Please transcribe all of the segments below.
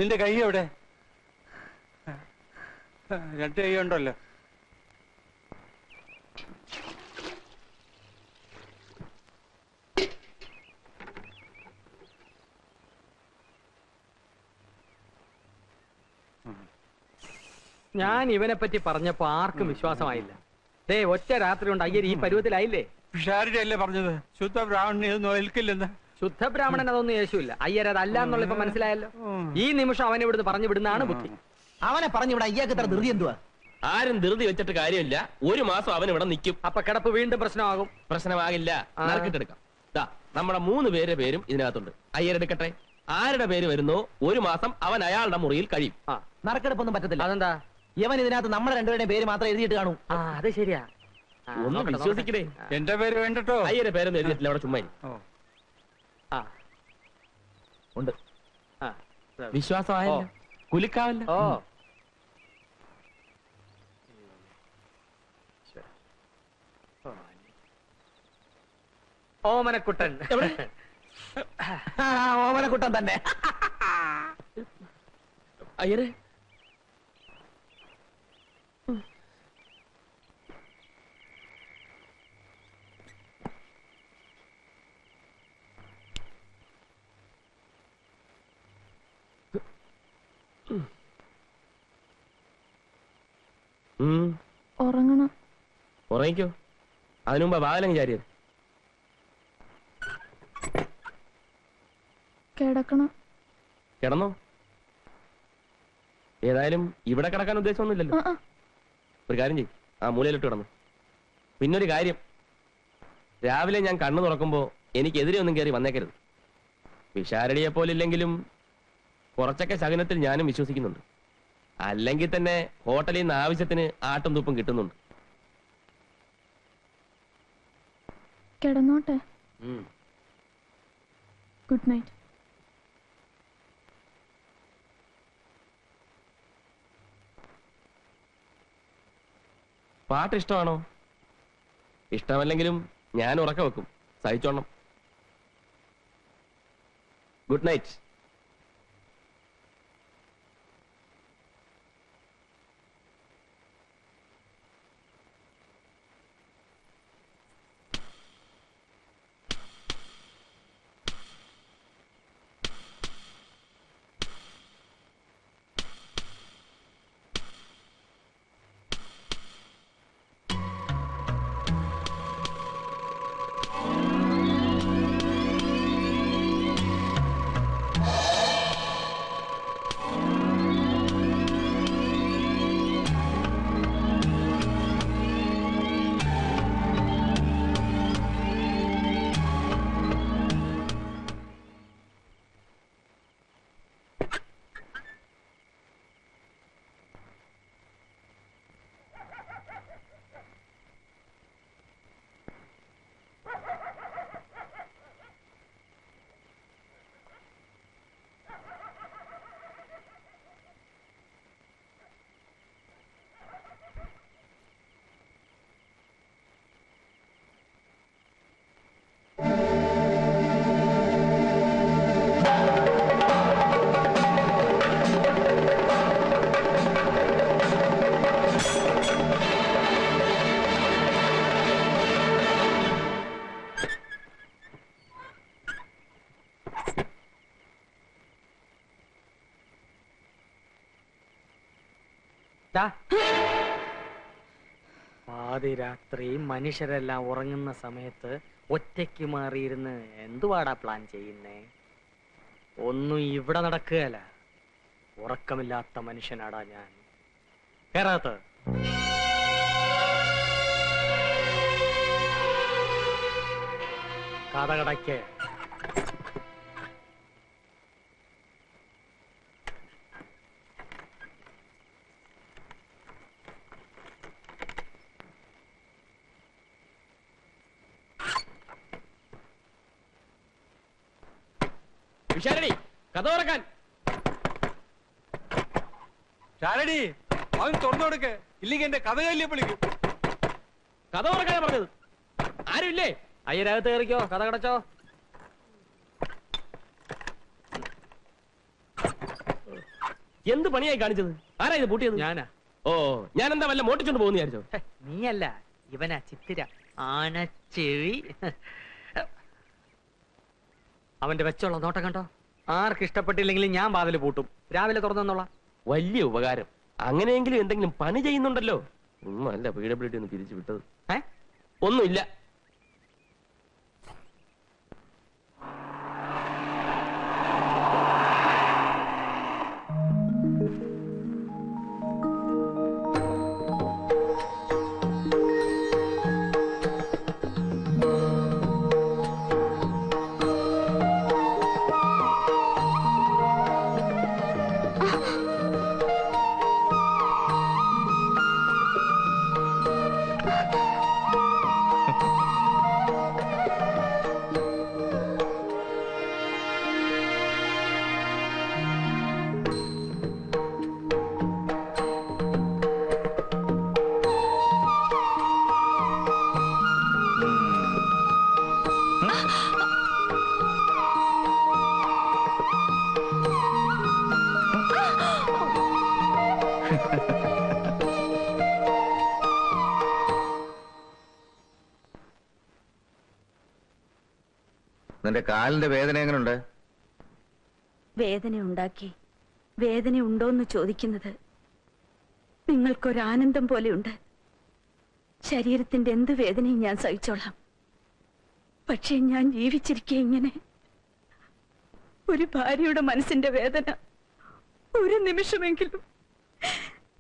നിന്റെ കൈ എവിടെ? 2 കൈ ഉണ്ടല്ലോ. ഞാൻ ഇവനെ പറ്റി പറഞ്ഞപ്പോ ആർക്കും വിശ്വാസമായില്ല. ദേ ഒറ്റ രാത്രി കൊണ്ട് അയ്യർ ഈ പരുവത്തിലായില്ലേ? പിഷാരിയല്ലേ പറഞ്ഞത് ശുദ്ധ ബ്രാഹ്മണനെ ഒന്നും ഏൽക്കില്ലെന്ന്? ശുദ്ധ ബ്രാഹ്മണൻ അതൊന്നും യേശുവില്ല. അയ്യർ അതല്ല എന്നുള്ള ഇപ്പൊ മനസ്സിലായല്ലോ. ഈ നിമിഷം അവനെ ഇവിടുന്ന് പറഞ്ഞു വിടുന്നതാണ് ബുദ്ധി. അവനെ പറഞ്ഞു വിടാൻ ഇയാൾക്ക് ഇത്ര ധൃതി എന്തുവാ? ആരും ധൃതി വെച്ചിട്ട് കാര്യമില്ല. 1 മാസം അവൻ ഇവിടെ നിൽക്കും. അപ്പൊ കിടപ്പ് വീണ്ടും പ്രശ്നമാകും. പ്രശ്നമാകില്ല, നറുക്കിട്ടെടുക്കാം. നമ്മുടെ 3 പേരുടെ പേരും ഇതിനകത്തുണ്ട്. അയ്യരെടുക്കട്ടെ. ആരുടെ പേര് വരുന്നോ 1 മാസം അവൻ അയാളുടെ മുറിയിൽ കഴിയും. നറുക്കെടുപ്പൊന്നും പറ്റത്തില്ല. അതെന്താ? ഇവൻ ഇതിനകത്ത് നമ്മുടെ 2 പേരുടെയും പേര് മാത്രം എഴുതിയിട്ട് കാണൂ. അത് ശരിയാ. ഒന്ന് വിശ്വസിക്കണേ. എന്റെ പേര് വേണ്ടട്ടോ. അയ്യരുടെ പേരൊന്നും എഴുതിയിട്ടില്ല അവിടെ. ചുമ്മാ ഉണ്ട്. വിശ്വാസമായല്ലോ, കുലുക്കാവല്ലോ. ഓമനക്കുട്ടൻ. ഓമനക്കുട്ടൻ തന്നെ. അയ്യരെ ഉറങ്ങണം. ഉറങ്ങിക്കോ. അതിനു മുമ്പ് വാതിലങ്ങ് ചാരിയത്. കിടക്കണം. കിടന്നോ? ഏതായാലും ഇവിടെ കിടക്കാൻ ഉദ്ദേശമൊന്നുമില്ലല്ലോ. ഒരു കാര്യം ചെയ്യും, ആ മൂലയിലിട്ട് കിടന്നു. പിന്നൊരു കാര്യം, രാവിലെ ഞാൻ കണ്ണു തുറക്കുമ്പോ എനിക്കെതിരെ ഒന്നും കയറി വന്നേക്കരുത്. വിശാരടിയെ പോലില്ലെങ്കിലും കുറച്ചൊക്കെ ശകുനത്തിൽ ഞാനും വിശ്വസിക്കുന്നുണ്ട്. അല്ലെങ്കിൽ തന്നെ ഹോട്ടലിൽ നിന്ന് ആവശ്യത്തിന് ആട്ടും തുപ്പും കിട്ടുന്നുണ്ട്. കിടന്നോട്ടെ. Good night. പാട്ട് ഇഷ്ടമാണോ? ഇഷ്ടമല്ലെങ്കിലും ഞാൻ ഉറക്കം വെക്കും, സഹിച്ചോണം. Good night. പാതിരാത്രി മനുഷ്യരെല്ലാം ഉറങ്ങുന്ന സമയത്ത് ഒറ്റയ്ക്ക് മാറിയിരുന്ന് എന്തുവാടാ പ്ലാൻ ചെയ്യുന്നേ? ഒന്നും ഇവിടെ നടക്കുകയല്ല. ഉറക്കമില്ലാത്ത മനുഷ്യനാടാ ഞാൻ. കേറാത്ത കഥകടയ്ക്ക് വിശാരടി, കഥ തുറക്കാൻ. ശാരടി, അവൻ തുറന്നു കൊടുക്ക്, ഇല്ലെങ്കിൽ എന്റെ കഥ കല്ലിയെ വിളിക്കും. കഥ തുറക്കാനാ പറഞ്ഞത്. ആരുമില്ലേ? അയ്യരകത്ത് കയറിക്കോ, കഥ കടച്ചോ. എന്ത് പണിയായി കാണിച്ചത്? ആരാ ഇത് പൂട്ടിയത്? ഞാനാ. ഓ, ഞാൻ എന്താ വല്ല മോട്ടിച്ചോണ്ട് പോകുന്ന വിചാരിച്ചോ? ഹെ, നീയല്ല, ഇവനാ ചിത്തിര. ആനച്ചെവി. അവന്റെ വെച്ചുള്ള നോട്ടം കണ്ടോ? ആർക്ക് ഇഷ്ടപ്പെട്ടില്ലെങ്കിലും ഞാൻ വാതിൽ പൂട്ടും. രാവിലെ തുറന്നോളാം. വലിയ ഉപകാരം. അങ്ങനെയെങ്കിലും എന്തെങ്കിലും പണി ചെയ്യുന്നുണ്ടല്ലോ. അല്ല PWD ഒന്ന് പിരിച്ചു വിട്ടത്. ഒന്നുമില്ല. നിന്റെ കാലിന്റെ വേദന എങ്ങനെയുണ്ട്? വേദന ഉണ്ടാക്കി വേദന ഉണ്ടോന്ന് ചോദിക്കുന്നത് നിങ്ങൾക്കൊരാനന്ദം പോലെയുണ്ട്. ശരീരത്തിന്റെ എന്ത് വേദനയും ഞാൻ സഹിച്ചോളാം. പക്ഷേ ഞാൻ ജീവിച്ചിരിക്കെ ഇങ്ങനെ ഒരു ഭാര്യയുടെ മനസ്സിന്റെ വേദന ഒരു നിമിഷമെങ്കിലും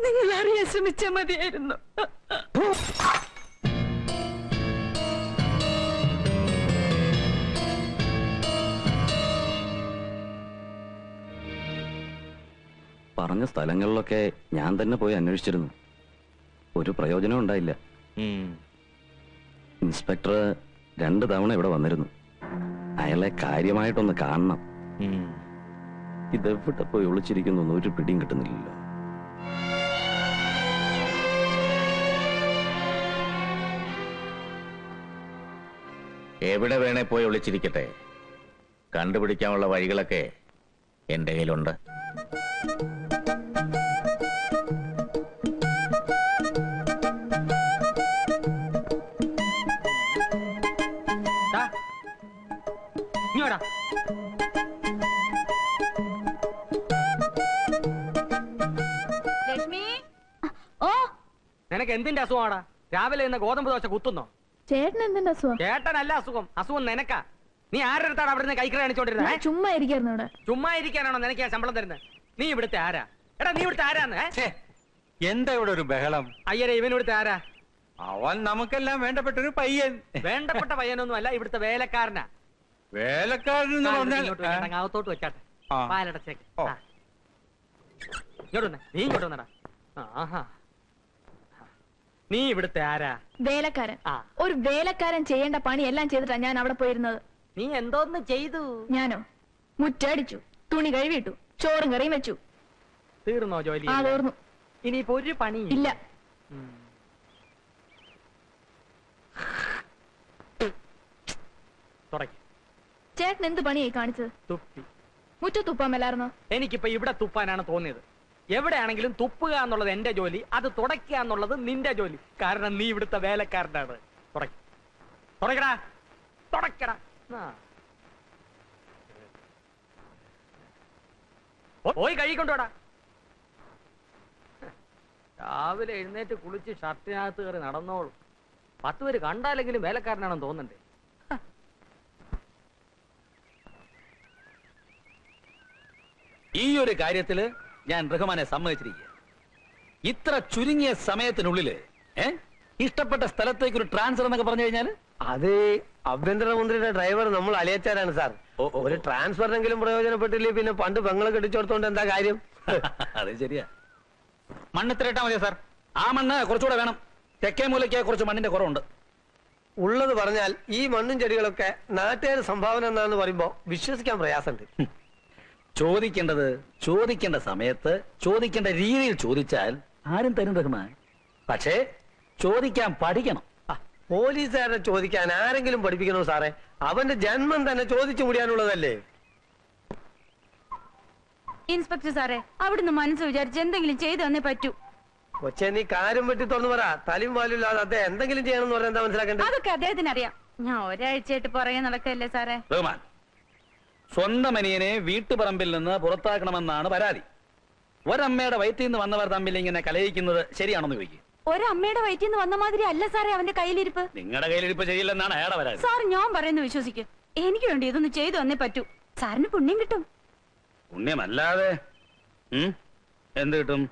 നിങ്ങൾ അറിയാൻ ശ്രമിച്ചാൽ മതിയായിരുന്നു. പറഞ്ഞ സ്ഥലങ്ങളിലൊക്കെ ഞാൻ തന്നെ പോയി അന്വേഷിച്ചിരുന്നു. ഒരു പ്രയോജനം ഉണ്ടായില്ല. ഇൻസ്പെക്ടർ 2 തവണ ഇവിടെ വന്നിരുന്നു. അയാളെ കാര്യമായിട്ടൊന്ന് കാണണം. ഇതെവിടെ പോയി ഒളിച്ചിരിക്കുന്നു ഒരു പിടിയും കിട്ടുന്നില്ലല്ലോ. എവിടെ വേണേ പോയി ഒളിച്ചിരിക്കട്ടെ, കണ്ടുപിടിക്കാനുള്ള വഴികളൊക്കെ എന്റെ കയ്യിലുണ്ട്. ഇങ്ങോട്ടാ. ലക്ഷ്മി. ഓ, നിനക്ക് എന്തിന്റെ അസുഖമാടാ? രാവിലെ ഇന്ന് ഗോതമ്പ് ദോശ കുത്തുന്നോ? ചേട്ടൻ എന്തിന്റെ അസുഖം? ചേട്ടനല്ല അസുഖം, അസുഖം നിനക്കാ. നീ ആരുടെ അടുത്താണ് അവിടുന്ന് കൈക്കറി കാണിച്ചോണ്ടിരുന്നത്? ഞാൻ ചുമ്മാ ഇരിക്കായിരുന്നു ഇവിടെ. ചുമ്മാ ഇരിക്കാനാണോ നിനക്ക് ഞാൻ ശമ്പളം തരുന്നത്? നീ ഇവിടുത്തെ ആരാ? എടാ നീ ഇവിടുത്തെ ആരാന്ന്? എന്താ ഇവിടെ ഒരു ബഹളം? അയ്യരെ, ഇവൻ ഇവിടുത്തെ ആരാ? അവൻ നമുക്കെല്ലാം വേണ്ടപ്പെട്ട ഒരു പയ്യൻ. വേണ്ടപ്പെട്ട പയ്യനൊന്നും അല്ല, ഇവിടുത്തെ വേലക്കാരനാ. വേലക്കാരൻ എന്ന് പറഞ്ഞാൽ അകത്തോട്ട് വെച്ചാട്ടെ. ആ. പാലടച്ചേക്ക്. ഓ. ഇങ്ങോട്ട് വന്നേ, നീ ഇങ്ങോട്ട് വന്നടാ. ആഹാ, നീ ഇവിടുത്തെ ആരാ? വേലക്കാരൻ. ആ. ഒരു വേലക്കാരൻ ചെയ്യേണ്ട പണി എല്ലാം ചെയ്തിട്ടാ ഞാൻ അവിടെ പോയിരുന്നത്. നീ എന്തോന്ന് ചെയ്തു? ഞാനോ? മുറ്റടിച്ചു, തുണി കഴുകിയിട്ടു, ചോറും കറിയും വെച്ചു. തീർന്നോ ജോലി? ആ, തീർന്നു. ഇനിയിപ്പോ ഒരു പണി ഇല്ല. തുടങ്ങി. ചേട്ടൻ എന്ത് പണിയായി കാണിച്ചത്? തുപ്പി. മുറ്റത്ത് തുപ്പാൻ മേലായിരുന്നോ? എനിക്കിപ്പോ ഇവിടെ തുപ്പാനാണ് തോന്നിയത്. എവിടെയാണെങ്കിലും തുപ്പുക എന്നുള്ളത് എന്റെ ജോലി, അത് തുടയ്ക്കുക എന്നുള്ളത് നിന്റെ ജോലി. കാരണം നീ ഇവിടുത്തെ വേലക്കാരനാണ്. തുടക്കടാ, തുടക്കടാ. പോയി കഴുകിക്കൊണ്ടോടാ. രാവിലെ എഴുന്നേറ്റ് കുളിച്ച് ഷർട്ടിനകത്ത് കയറി നടന്നോളൂ. 10 പേര് കണ്ടാലെങ്കിലും വേലക്കാരനാണെന്ന് തോന്നണ്ടേ? ഈ ഒരു കാര്യത്തില് ഞാൻ റഹ്മാനെ സമ്മതിച്ചിരിക്കുക. ഇത്ര ചുരുങ്ങിയ സമയത്തിനുള്ളില് ഇഷ്ടപ്പെട്ട സ്ഥലത്തേക്ക് ഒരു ട്രാൻസ്ഫർ എന്നൊക്കെ പറഞ്ഞു കഴിഞ്ഞാൽ അത് ആഭ്യന്തരമന്ത്രിയുടെ ഡ്രൈവർ നമ്മൾ അലിയച്ചാരാണ് സാർ. ഒരു ട്രാൻസ്ഫറിനെങ്കിലും പ്രയോജനപ്പെട്ടില്ലേ പിന്നെ പണ്ട് പെങ്ങളെ കെട്ടിച്ചോടത്തോണ്ട് എന്താ കാര്യം? അതെ, ശരിയാ. മണ്ണ് ഇത്ര ഇട്ടാ മതിയോ സാർ? ആ മണ്ണ് കുറച്ചുകൂടെ വേണം. തെക്കേ മൂലയ്ക്ക് കുറച്ച് മണ്ണിന്റെ കുറവുണ്ട്. ഉള്ളത് പറഞ്ഞാൽ ഈ മണ്ണും ചെടികളൊക്കെ നാട്ടുകാർ സംഭാവന എന്നാന്ന് പറയുമ്പോ വിശ്വസിക്കാൻ പ്രയാസമുണ്ട്. ചോദിക്കേണ്ടത് ചോദിക്കേണ്ട സമയത്ത് ചോദിക്കേണ്ട രീതിയിൽ ചോദിച്ചാൽ ആരും തരും റഹ്മാൻ. പക്ഷേ ചോദിക്കാൻ പഠിക്കണം. പോലീസുകാരെ ചോദിക്കാൻ ആരെങ്കിലും പഠിപ്പിക്കണോ സാറേ? അവന്റെ ജന്മം തന്നെ ചോദിച്ചു മുടിയാനുള്ളതല്ലേ? ഇൻസ്പെക്ടർ സാറേ അവിടുന്ന് മനസ്സ് വിചാരിച്ച് എന്തെങ്കിലും ചെയ്തു തന്നേ പറ്റൂ. കൊച്ചെ നീ കാര്യം വെട്ടി തുറന്നു പറ. തലയും വാലും ഇല്ലാതെ അദ്ദേഹം എന്തെങ്കിലും ചെയ്യണമെന്ന് പറഞ്ഞാൽ എന്താ മനസ്സിലാക്കണ്ടേ? അതൊക്കെ അദ്ദേഹത്തിന് അറിയാം. ഞാൻ ഒരാഴ്ചയായിട്ട് പുറകെ നടക്കല്ലേ സാറേ. റഹ്മാൻ, സ്വന്തം അനിയനെ വീട്ടുപറമ്പിൽ നിന്ന് പുറത്താക്കണമെന്നാണ് പരാതി. ഒരമ്മയുടെ വയറ്റിൽ നിന്ന് വന്നവർ തമ്മിൽ ഇങ്ങനെ കലയിക്കുന്നത് ശരിയാണെന്ന് ചോദിക്കും. ഒരമ്മയുടെ വയറ്റിൽ നിന്ന് വന്ന മാതിരി അല്ല സാറേ അവന്റെ കയ്യിലിരിപ്പ്. നിങ്ങളുടെ കയ്യിലിരിപ്പ് ശരിയില്ലെന്നാണ് അയാളുടെ പരാതി. സാർ ഞാൻ പറയുന്നത് വിശ്വസിക്കും. എനിക്ക് വേണ്ടി ഇതൊന്ന് ചെയ്തു തന്നേ പറ്റൂ. സാറിന് പുണ്യം കിട്ടും. പുണ്യമല്ലാതെ എന്ത് കിട്ടും?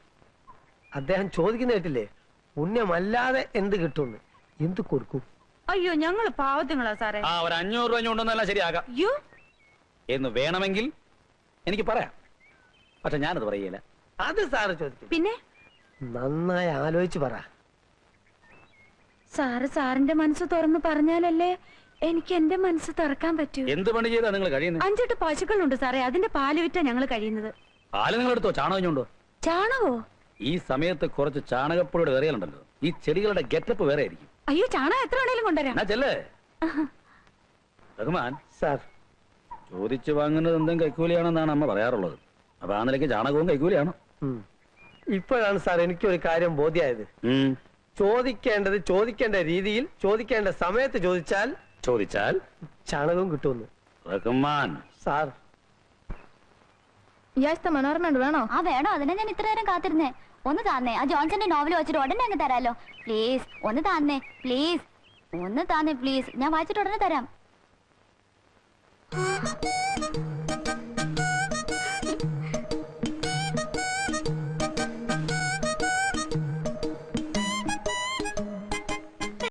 അദ്ദേഹം ചോദിക്കുന്ന കേട്ടില്ലേ, പുണ്യമല്ലാതെ എന്ത് കിട്ടുമെന്ന്. എന്ത് കൊടുക്കും? അയ്യോ ഞങ്ങള് പാവത്തുങ്ങളാ സാറേ. ആ ഒരു 500 രൂപ കൊണ്ടൊന്നെല്ലാം ശരിയാകാം അയ്യോ എന്ന് വേണമെങ്കിൽ എനിക്ക് പറയാം. പക്ഷെ ഞാനത് പറയില്ല. അത് സാറ് ചോദിക്കും. പിന്നെ നന്നായി ആലോചിച്ച് പറ. സാറ് സാറിന്റെ മനസ്സ് തുറന്ന് പറഞ്ഞാലല്ലേ എനിക്ക് എന്റെ മനസ്സ് തുറക്കാൻ പറ്റൂ. എന്ത് പണി ചെയ്താ നിങ്ങൾ കഴിയുന്നത്? 5-8 പശുക്കളുണ്ട് സാറേ. അതിന്റെ പാല് വിറ്റാ ഞങ്ങൾ കഴിയുന്നത്. പാല് നിങ്ങൾ എടുത്തോ? ചാണകഞ്ഞുണ്ടോ? ചാണകോ? ഈ സമയത്ത് കുറച്ച് ചാണകപ്പൊടിയുടെ വേറെയുണ്ടല്ലോ. ഈ ചെടികളുടെ ഗെറ്റപ്പ് വേറെ ആയിരിക്കും. അയ്യോ ചാണകം എത്ര വേണേലും കൊണ്ടുവരാം. എന്നാ ചെല്ലേ. റഹ്മാൻ സാർ, ചോദിച്ചു വാങ്ങുന്നത് എന്തും കൈക്കൂലിയാണെന്നാണ് അമ്മ പറയാറുള്ളത്. അപ്പൊ ആ നിലയ്ക്ക് ചാണകവും കൈക്കൂലിയാണ്. ഇപ്പോഴാണ് സാർ എനിക്കൊരു കാര്യം ബോധ്യമായത്. ചോദിക്കേണ്ടത് ചോദിക്കേണ്ട രീതിയിൽ ചോദിക്കേണ്ട സമയത്ത് ചോദിച്ചാൽ ചാണകവും കിട്ടുമെന്ന്. റഹ്മാൻ സാർ, മനോരമ വേണോ? ആ വേണോ? അതിനെ ഞാൻ ഇത്ര നേരം കാത്തിരുന്നേ. ഒന്ന് താന്നേ. ആ ജോൺസന്റെ നോവൽ വെച്ചിട്ട് ഉടനെ അങ്ങ് തരാലോ. പ്ലീസ് ഒന്ന് താന്നേ. പ്ലീസ് ഒന്ന് താന്നേ. പ്ലീസ് ഞാൻ വായിച്ചിട്ട് ഉടനെ തരാം.